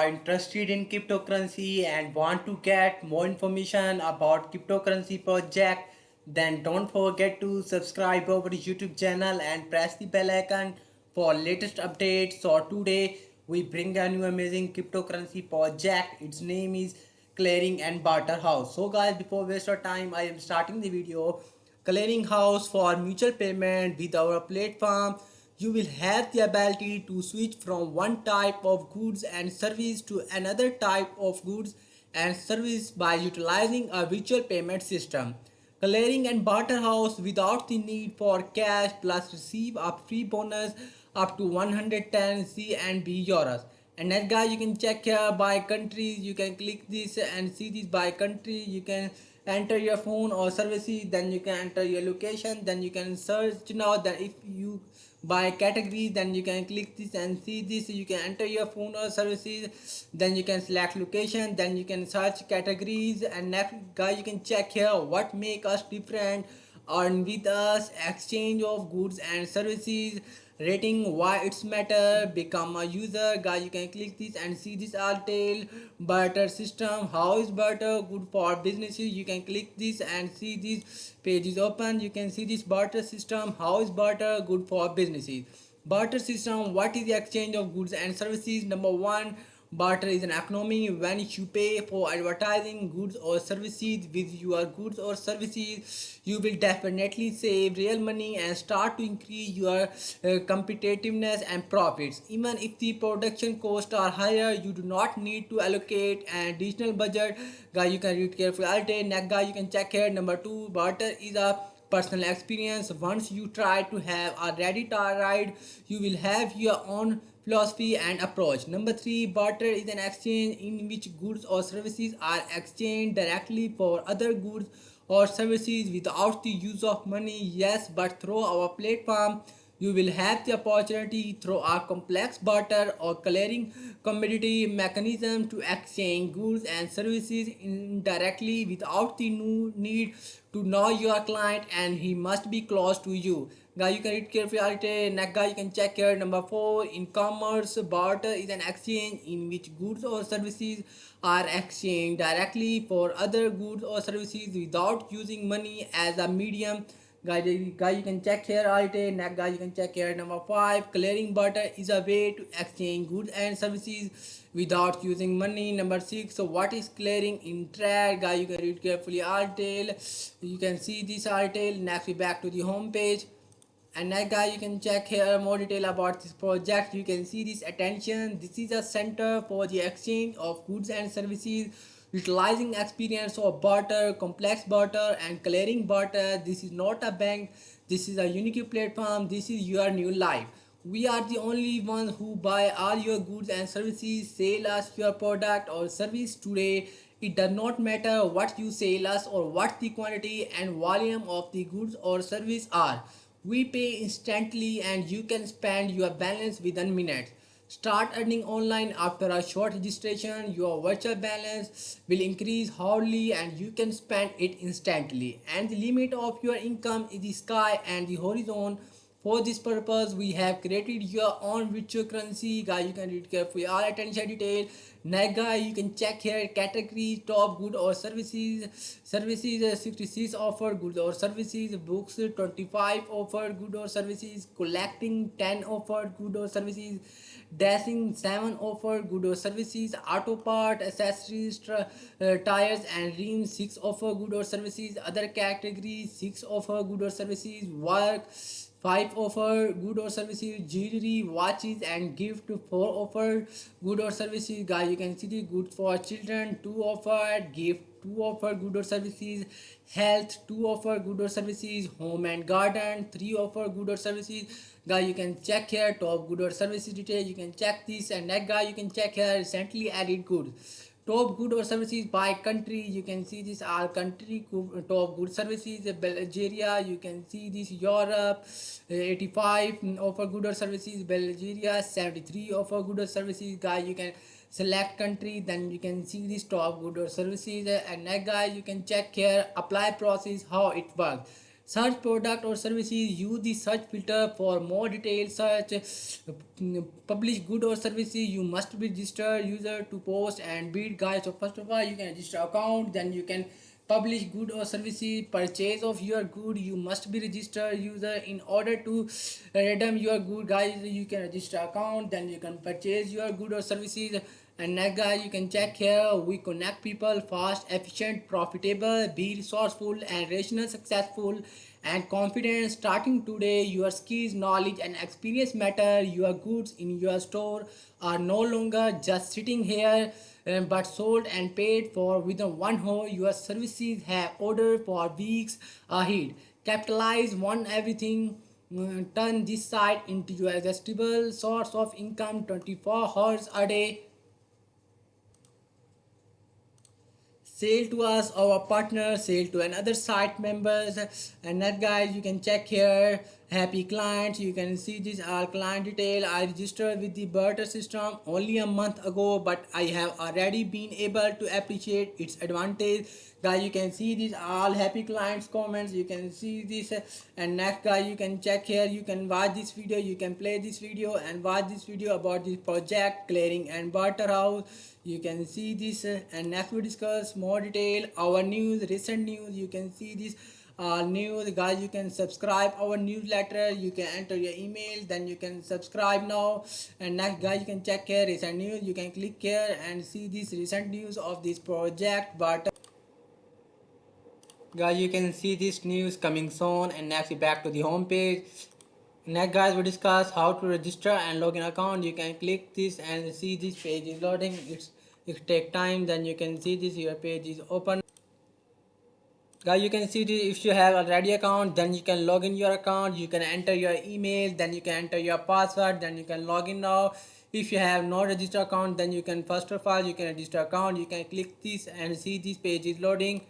are interested in cryptocurrency and want to get more information about cryptocurrency project, then don't forget to subscribe our YouTube channel and press the bell icon for latest updates. So today we bring a new amazing cryptocurrency project. Its name is Clearing and Barter House. So guys, before waste our time, I am starting the video. Clearing house for mutual payment with our platform. You will have the ability to switch from one type of goods and service to another type of goods and service by utilizing a virtual payment system. Clearing and barter house without the need for cash plus receive a free bonus up to 110 CNB euros. And next guys, you can check here by countries. You can click this and see this by country. You can enter your phone or services, then you can enter your location, then you can search. Now that if you by category, then you can click this and see this. You can enter your phone or services, then you can select location, then you can search categories. And next guys, you can check here what make us different. Earn with us, exchange of goods and services, rating why it's matter, become a user. Guys, you can click this and see this article. Barter system, how is barter good for businesses? You can click this and see this page is open. You can see this barter system, how is barter good for businesses. Barter system, what is the exchange of goods and services? Number one, barter is an economy when you pay for advertising goods or services with your goods or services. You will definitely save real money and start to increase your competitiveness and profits. Even if the production costs are higher, you do not need to allocate an additional budget. Guys, you can read carefully. Next guy, you can check here. Number two, barter is a personal experience. Once you try to have a ready ride, you will have your own philosophy and approach. Number three, barter is an exchange in which goods or services are exchanged directly for other goods or services without the use of money. Yes, but through our platform you will have the opportunity through a complex barter or clearing commodity mechanism to exchange goods and services indirectly without the need to know your client and he must be close to you. Guys, you can read carefully. Next guy, you can check here. Number four, in commerce, barter is an exchange in which goods or services are exchanged directly for other goods or services without using money as a medium. Guys, you can check here. Next guy, you can check here. Number five, clearing barter is a way to exchange goods and services without using money. Number six, so what is clearing in trade? Guys, you can read carefully article. You can see this article. Next, we back to the home page. And next guys, you can check here more detail about this project. You can see this attention. This is a center for the exchange of goods and services utilizing experience of barter, complex barter and clearing barter. This is not a bank. This is a unique platform. This is your new life. We are the only ones who buy all your goods and services. Sell us your product or service today. It does not matter what you sell us or what the quantity and volume of the goods or service are. We pay instantly and you can spend your balance within minutes. Start earning online after a short registration. Your virtual balance will increase hourly and you can spend it instantly. And the limit of your income is the sky and the horizon. For this purpose, we have created your own virtual currency. Guys, you can read carefully all attention detail. Next guy, you can check here categories, top good or services. Services 66 offer good or services. Books 25 offer good or services. Collecting 10 offer good or services. Dashing 7 offer good or services. Auto part accessories, tires and rims 6 offer good or services. Other categories 6 offer good or services. Work 5 offer good or services. Jewelry, watches and gift 4 offer good or services. Guys, you can see the good for children 2 offer, gift 2 offer good or services, health 2 offer good or services, home and garden 3 offer good or services. Guys, you can check here top good or services detail. You can check this. And next guy, you can check here recently added goods. Top good or services by country. You can see this all country top good services. Bulgaria, you can see this Europe 85 offer good or services. Bulgaria 73 offer good or services. Guys, you can select country, then you can see this top good or services. And next guys, you can check here apply process how it works. Search product or services, use the search filter for more detailed search. Publish good or services, you must be registered user to post and bid, guys. So first of all, you can register account, then you can publish good or services. Purchase of your good, you must be registered user. In order to redeem your good, guys, you can register account, then you can purchase your good or services. And next, guys, you can check here, we connect people fast, efficient, profitable, be resourceful and rational, successful and confident. Starting today, your skills, knowledge and experience matter. Your goods in your store are no longer just sitting here, but sold and paid for within one hour. Your services have ordered for weeks ahead. Capitalize on everything. Turn this site into your irresistible source of income 24 hours a day. Sale to us, our partner, sale to another site members. And that, guys, you can check here, happy clients. You can see this all client detail. I registered with the barter system only a month ago, but I have already been able to appreciate its advantage. Guys, you can see these all happy clients comments. You can see this. And next, guys, you can check here, you can watch this video, you can play this video and watch this video about this project clearing and barter house. You can see this. And next we discuss more detail our news, recent news. You can see this news, guys. You can subscribe our newsletter, you can enter your email, then you can subscribe now. And next, guys, you can check here recent news. You can click here and see this recent news of this project. But guys, you can see this news coming soon. And next we back to the home page. Next, guys, we discuss how to register and login account. You can click this and see this page is loading. It take time. Then you can see this, your page is open. Guys, you can see this. If you have already account, then you can log in your account. You can enter your email, then you can enter your password, then you can log in now. If you have no register account, then you can first of all you can register account. You can click this and see this page is loading.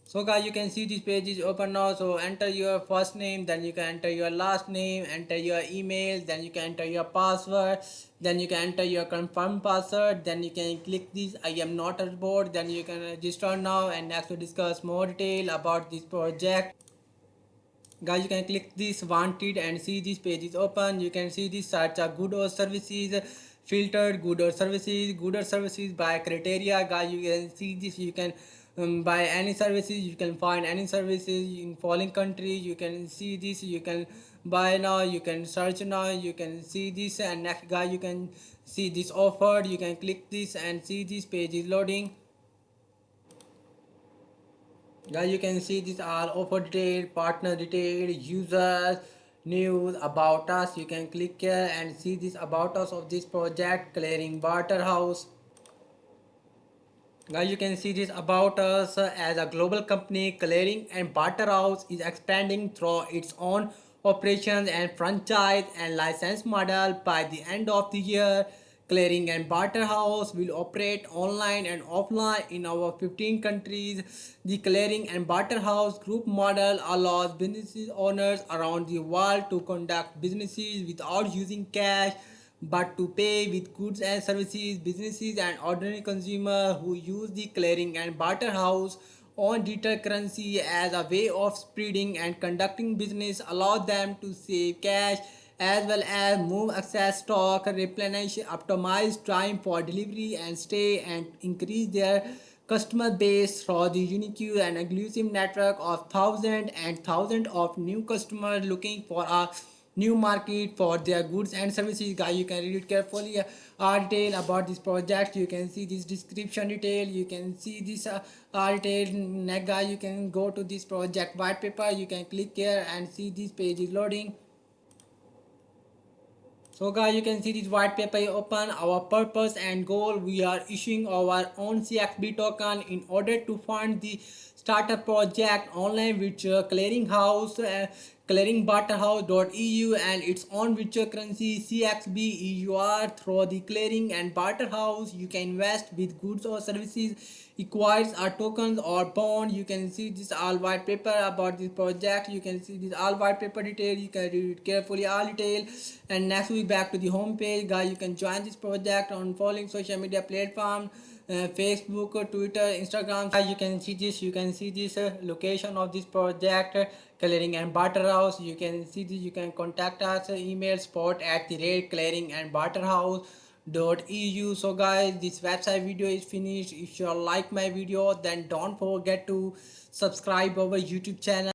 So guys, you can see this page is open now. So enter your first name, then you can enter your last name, enter your email, then you can enter your password, then you can enter your confirm password, then you can click this I am not on board, then you can register now. And next to discuss more detail about this project. Guys, you can click this wanted and see this page is open. You can see this search of good or services, filtered good or services by criteria. Guys, you can see this. You can buy any services, you can find any services in following countries. You can see this, you can buy now, you can search now, you can see this. And next, guys, you can see this offered. You can click this and see this page is loading. Guys, you can see this all offer detail, partner detail, users, news, about us. You can click here and see this about us of this project clearing barter house. Guys, you can see this about us. As a global company, clearing and barter house is expanding through its own operations and franchise and license model. By the end of the year, clearing and barter house will operate online and offline in over 15 countries. The clearing and barter house group model allows business owners around the world to conduct businesses without using cash, but to pay with goods and services. Businesses and ordinary consumers who use the clearing and barter house on digital currency as a way of spreading and conducting business allow them to save cash as well as move access stock, replenish, optimize time for delivery and stay, and increase their customer base through the unique and exclusive network of thousands and thousands of new customers looking for a new market for their goods and services. Guys, you can read it carefully. Detail about this project, you can see this description detail, you can see this detail. Next, guys, you can go to this project white paper. You can click here and see this page is loading. So guys, you can see this white paper open. Our purpose and goal, we are issuing our own CXB token in order to fund the startup project online virtual clearing house, clearingbarterhouse.eu, and its own virtual currency CXB EUR. Through the clearing and barter house, you can invest with goods or services, acquires our tokens or bond. You can see this all white paper about this project. You can see this all white paper detail. You can read it carefully all detail. And next we back to the home page. Guys, you can join this project on following social media platform. Facebook, Twitter, Instagram. You can see this. You can see this location of this project, Clearing and Barter House. You can see this. You can contact us. Email support@the clearing and barter house.eu. So guys, this website video is finished. If you like my video, then don't forget to subscribe our YouTube channel.